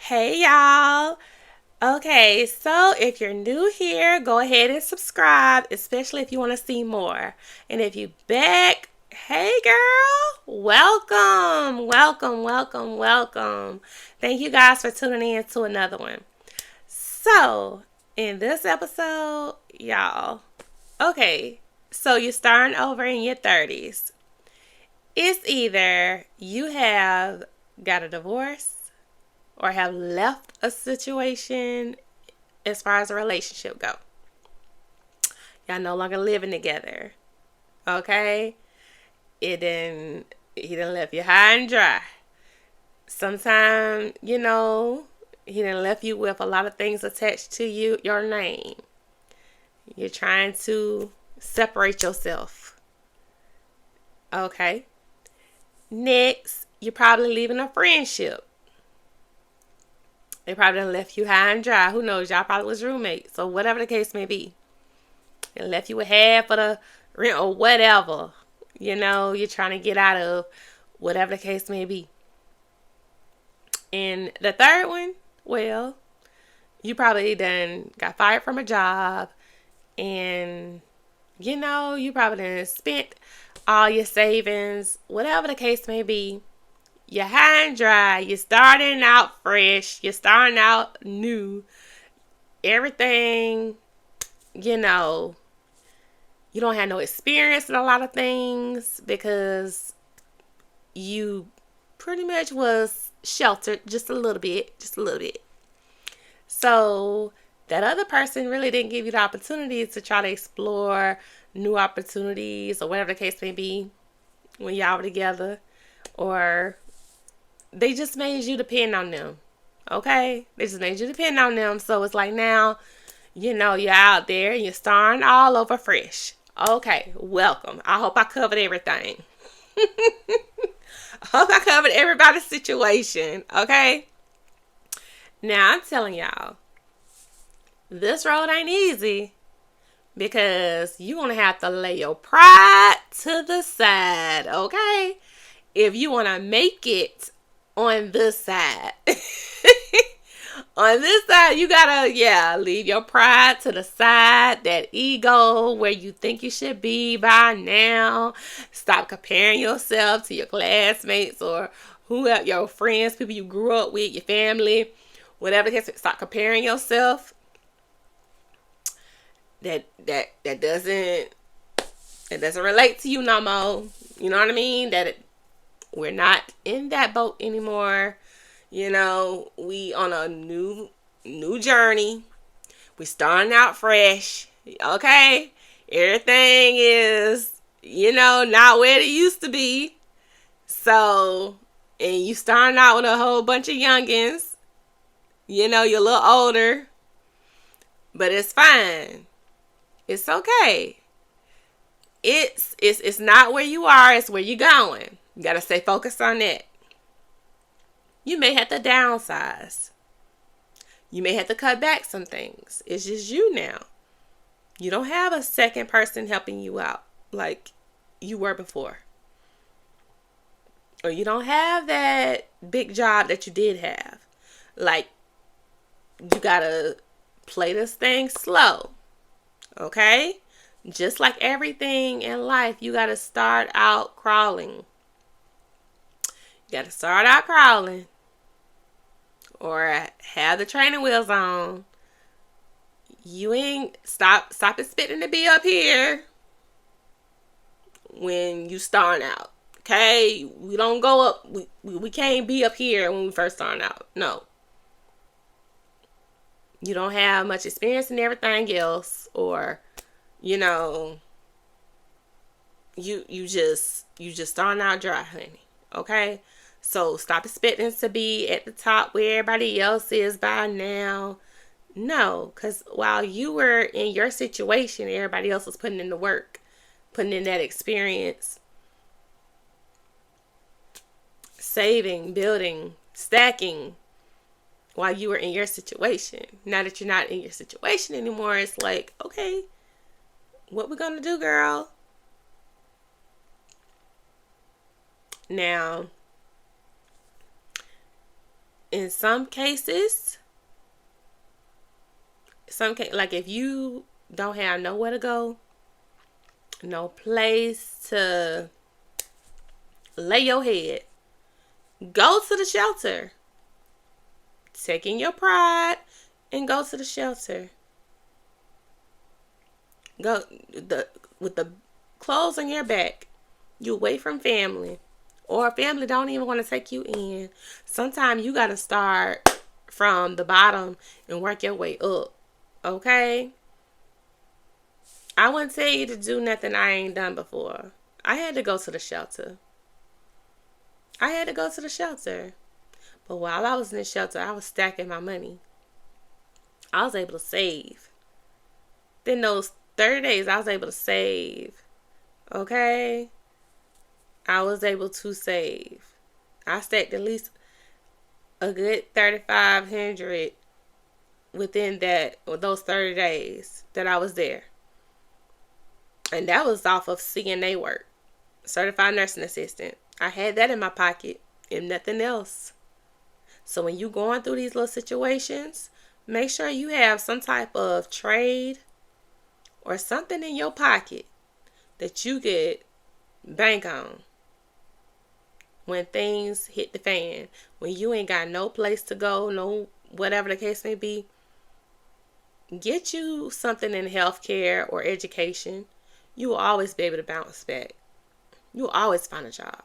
Hey y'all. Okay, so if you're new here, go ahead and subscribe, especially if you want to see more. And if you back, hey girl, welcome. Thank you guys for tuning in to another one. So, in this episode, y'all, okay, so you're starting over in your 30s. It's either you have got a divorce or have left a situation as far as a relationship go. Y'all no longer living together. Okay? He didn't left you high and dry. Sometimes, he didn't left you with a lot of things attached to your name. You're trying to separate yourself. Okay? Next, you're probably leaving a friendship. They probably done left you high and dry. Who knows? Y'all probably was roommates. So whatever the case may be. They left you with half of the rent or whatever. You're trying to get out of whatever the case may be. And the third one, well, you probably done got fired from a job. And, you probably done spent all your savings. Whatever the case may be. You're high and dry. You're starting out fresh. You're starting out new. Everything, you don't have no experience in a lot of things because you pretty much was sheltered just a little bit. So that other person really didn't give you the opportunity to try to explore new opportunities or whatever the case may be when y'all were together, or they just made you depend on them. Okay? They just made you depend on them. So it's like now, you're out there and you're starting all over fresh. Okay, welcome. I hope I covered everything. I hope I covered everybody's situation. Okay? Now I'm telling y'all, this road ain't easy because you're going to have to lay your pride to the side. Okay? If you want to make it on this side. On this side, you gotta, leave your pride to the side, that ego where you think you should be by now. Stop comparing yourself to your classmates or whoever, your friends, people you grew up with, your family, whatever the case. Stop comparing yourself. That doesn't relate to you no more. You know what I mean? We're not in that boat anymore. We on a new journey. We starting out fresh. Okay? Everything is, not where it used to be. So, and you starting out with a whole bunch of youngins. You're a little older. But it's fine. It's okay. It's not where you are, it's where you're going. You gotta stay focused on that. You may have to downsize. You may have to cut back some things. It's just you now. You don't have a second person helping you out like you were before. Or you don't have that big job that you did have. Like, you gotta play this thing slow. Okay? Just like everything in life, you gotta start out crawling. You gotta start out crawling. Or have the training wheels on. You ain't stop it spitting to be up here when you starting out. Okay? We don't go up. We can't be up here when we first starting out. No. You don't have much experience in everything else, or you just starting out dry, honey. Okay? So stop expecting to be at the top where everybody else is by now. No, because while you were in your situation, everybody else was putting in the work, putting in that experience, saving, building, stacking, while you were in your situation. Now that you're not in your situation anymore, it's like, okay, what we gonna do, girl? Now, in some cases, like if you don't have nowhere to go, no place to lay your head, go to the shelter. Take in your pride and go to the shelter. Go with the clothes on your back. You away from family, or family don't even want to take you in. Sometimes you gotta start from the bottom and work your way up. Okay? I wouldn't tell you to do nothing I ain't done before. I had to go to the shelter. But while I was in the shelter, I was stacking my money. I was able to save. Then those 30 days, I was able to save. Okay? I was able to save. I stacked at least a good 3,500 within those 30 days that I was there. And that was off of CNA work. Certified Nursing Assistant. I had that in my pocket and nothing else. So when you going through these little situations, make sure you have some type of trade or something in your pocket that you could bank on when things hit the fan. When you ain't got no place to go, no whatever the case may be, get you something in healthcare or education. You will always be able to bounce back. You will always find a job.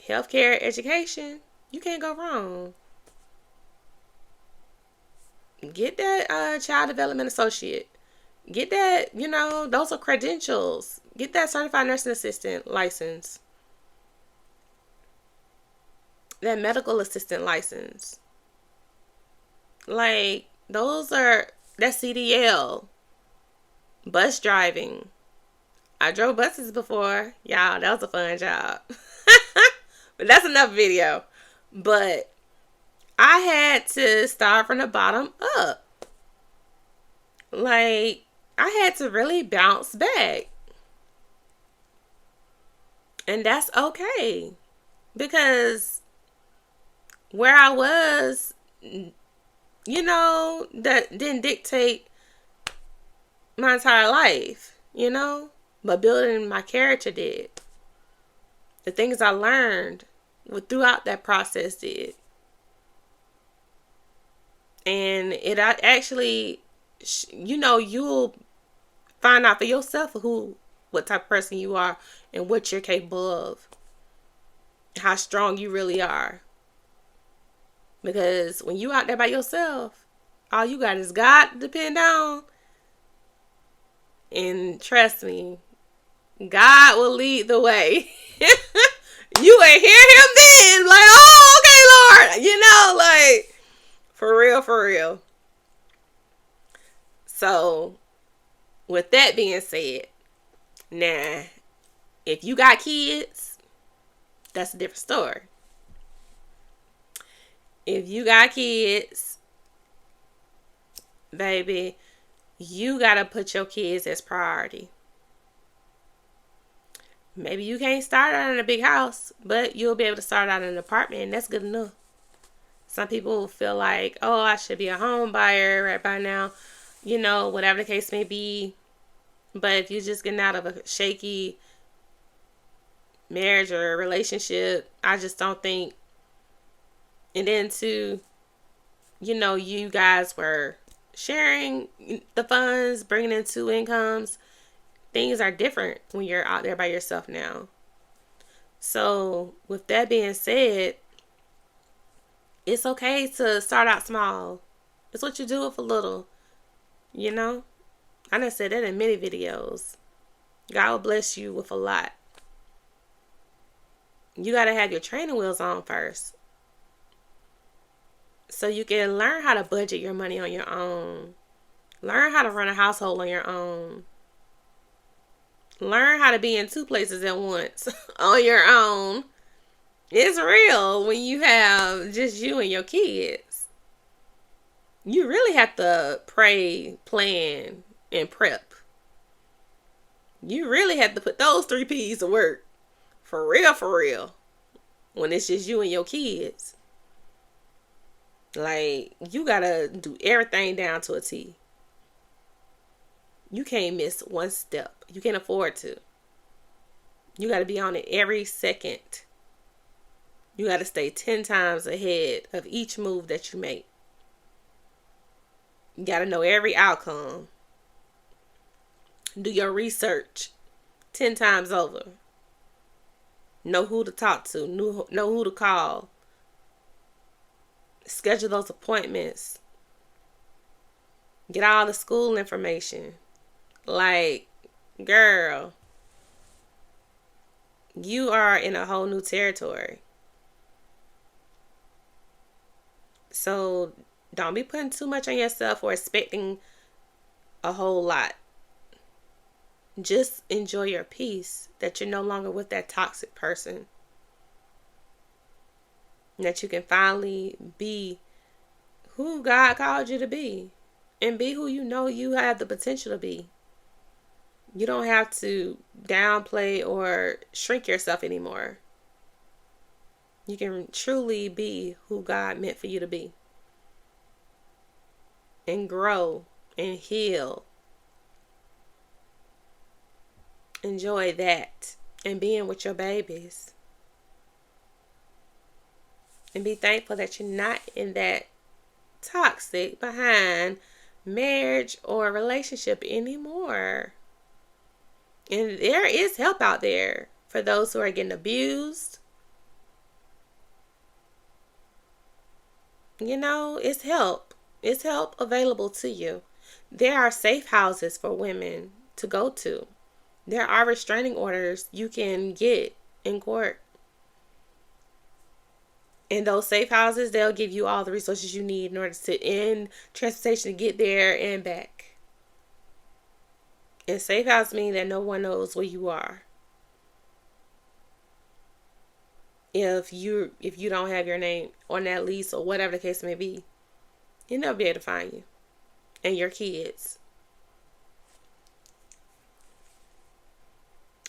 Healthcare, education, you can't go wrong. Get that child development associate. Get that, those are credentials. Get that certified nursing assistant license. That medical assistant license. Like, that CDL. Bus driving. I drove buses before. Y'all, that was a fun job. But that's another video. But I had to start from the bottom up. Like, I had to really bounce back. And that's okay. Because where I was, that didn't dictate my entire life, But building my character did. The things I learned throughout that process did. And it actually, you'll find out for yourself what type of person you are and what you're capable of. How strong you really are. Because when you out there by yourself, all you got is God to depend on. And trust me, God will lead the way. You ain't hear him then. Like, oh, okay, Lord. For real. So, with that being said, now, if you got kids, that's a different story. If you got kids, baby, you got to put your kids as priority. Maybe you can't start out in a big house, but you'll be able to start out in an apartment, and that's good enough. Some people feel like, oh, I should be a home buyer right by now, whatever the case may be. But if you're just getting out of a shaky marriage or a relationship, I just don't think. And then too, you guys were sharing the funds, bringing in two incomes. Things are different when you're out there by yourself now. So with that being said, it's okay to start out small. It's what you do with a little, I done said that in many videos. God will bless you with a lot. You got to have your training wheels on first. So you can learn how to budget your money on your own. Learn how to run a household on your own. Learn how to be in two places at once on your own. It's real when you have just you and your kids. You really have to pray, plan, and prep. You really have to put those 3 P's to work. For real. When it's just you and your kids. Like, you gotta do everything down to a T. You can't miss one step. You can't afford to. You gotta be on it every second. You gotta stay 10 times ahead of each move that you make. You gotta know every outcome. Do your research 10 times over. Know who to talk to. Know who to call. Schedule those appointments. Get all the school information. Like, girl, you are in a whole new territory. So don't be putting too much on yourself or expecting a whole lot. Just enjoy your peace that you're no longer with that toxic person. That you can finally be who God called you to be. And be who you know you have the potential to be. You don't have to downplay or shrink yourself anymore. You can truly be who God meant for you to be. And grow and heal. Enjoy that. And being with your babies. And be thankful that you're not in that toxic behind marriage or relationship anymore. And there is help out there for those who are getting abused. You know, it's help. It's help available to you. There are safe houses for women to go to. There are restraining orders you can get in court. In those safe houses, they'll give you all the resources you need in order to end transportation to get there and back. And safe houses mean that no one knows where you are. If you don't have your name on that lease or whatever the case may be, you'll never be able to find you and your kids.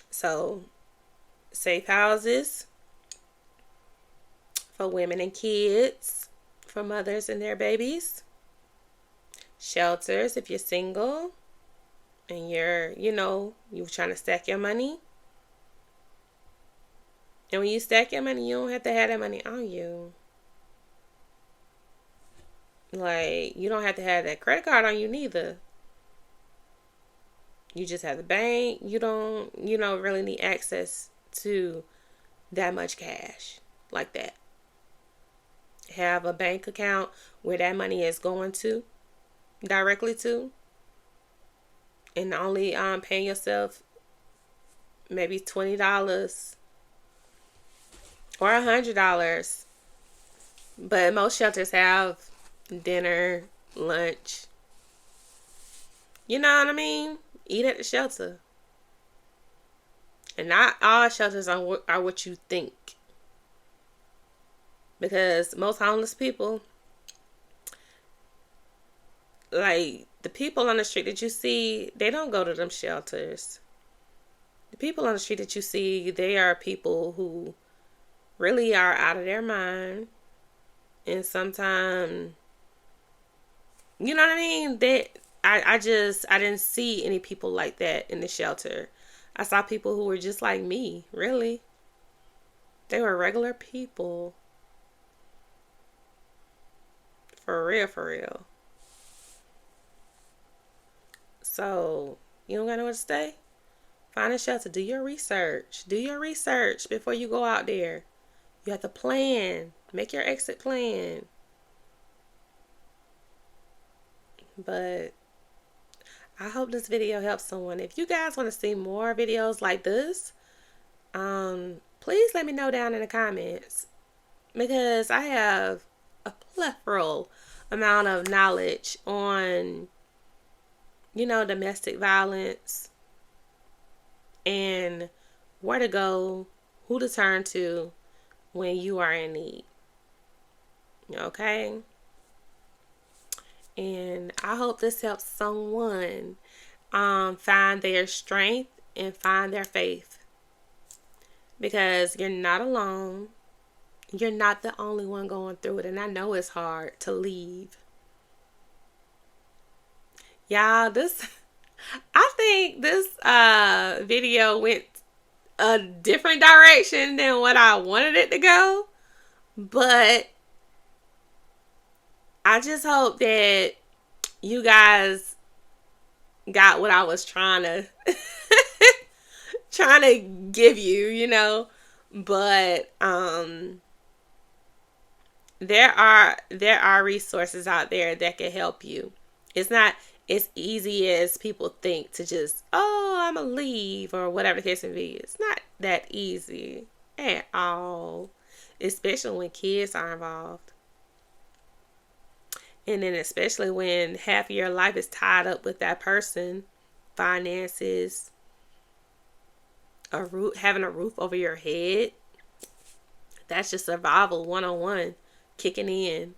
So, safe houses for women and kids, for mothers and their babies. Shelters if you're single and you're trying to stack your money. And when you stack your money, you don't have to have that money on you. Like, you don't have to have that credit card on you neither. You just have the bank. You don't really need access to that much cash like that. Have a bank account where that money is going to, directly to. And only paying yourself maybe $20 or $100. But most shelters have dinner, lunch. You know what I mean? Eat at the shelter. And not all shelters are what you think. Because most homeless people, like the people on the street that you see, they don't go to them shelters. The people on the street that you see, they are people who really are out of their mind. And sometimes, you know what I mean? I didn't see any people like that in the shelter. I saw people who were just like me, really. They were regular people. For real, for real. So, you don't got nowhere to stay? Find a shelter. Do your research. Do your research before you go out there. You have to plan. Make your exit plan. But I hope this video helps someone. If you guys want to see more videos like this, please let me know down in the comments. Because I have a plethora amount of knowledge on, domestic violence and where to go, who to turn to when you are in need. Okay? And I hope this helps someone find their strength and find their faith. Because you're not alone. You're not the only one going through it. And I know it's hard to leave. Y'all, I think this video went a different direction than what I wanted it to go. But I just hope that you guys got what I was trying to trying to give you, But there are resources out there that can help you. It's not as easy as people think to just, oh, I'm gonna leave or whatever the case may be. It's not that easy at all, especially when kids are involved. And then especially when half of your life is tied up with that person, finances, having a roof over your head. That's just survival 101 kicking in.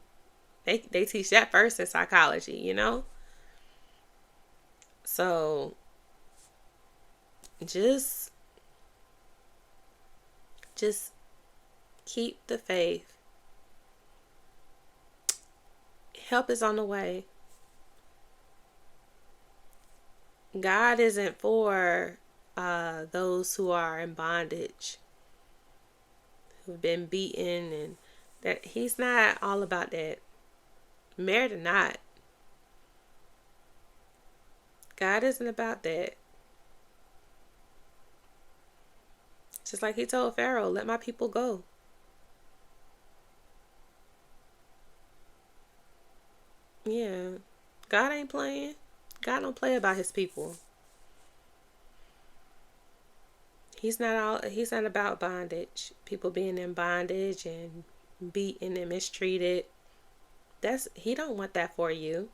They teach that first in psychology, So just keep the faith. Help is on the way. God isn't for those who are in bondage, who've been beaten, and that He's not all about that. Married or not, God isn't about that. Just like He told Pharaoh, let my people go. Yeah, God ain't playing. God don't play about His people. He's not about bondage. People being in bondage and beaten and mistreated. He don't want that for you.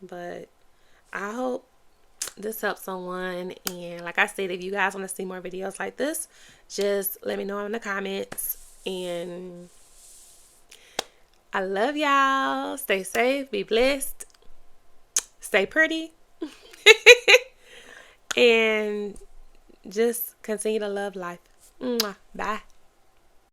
But I hope this helps someone. And like I said, if you guys want to see more videos like this, just let me know in the comments. And I love y'all. Stay safe. Be blessed. Stay pretty. And just continue to love life. Bye.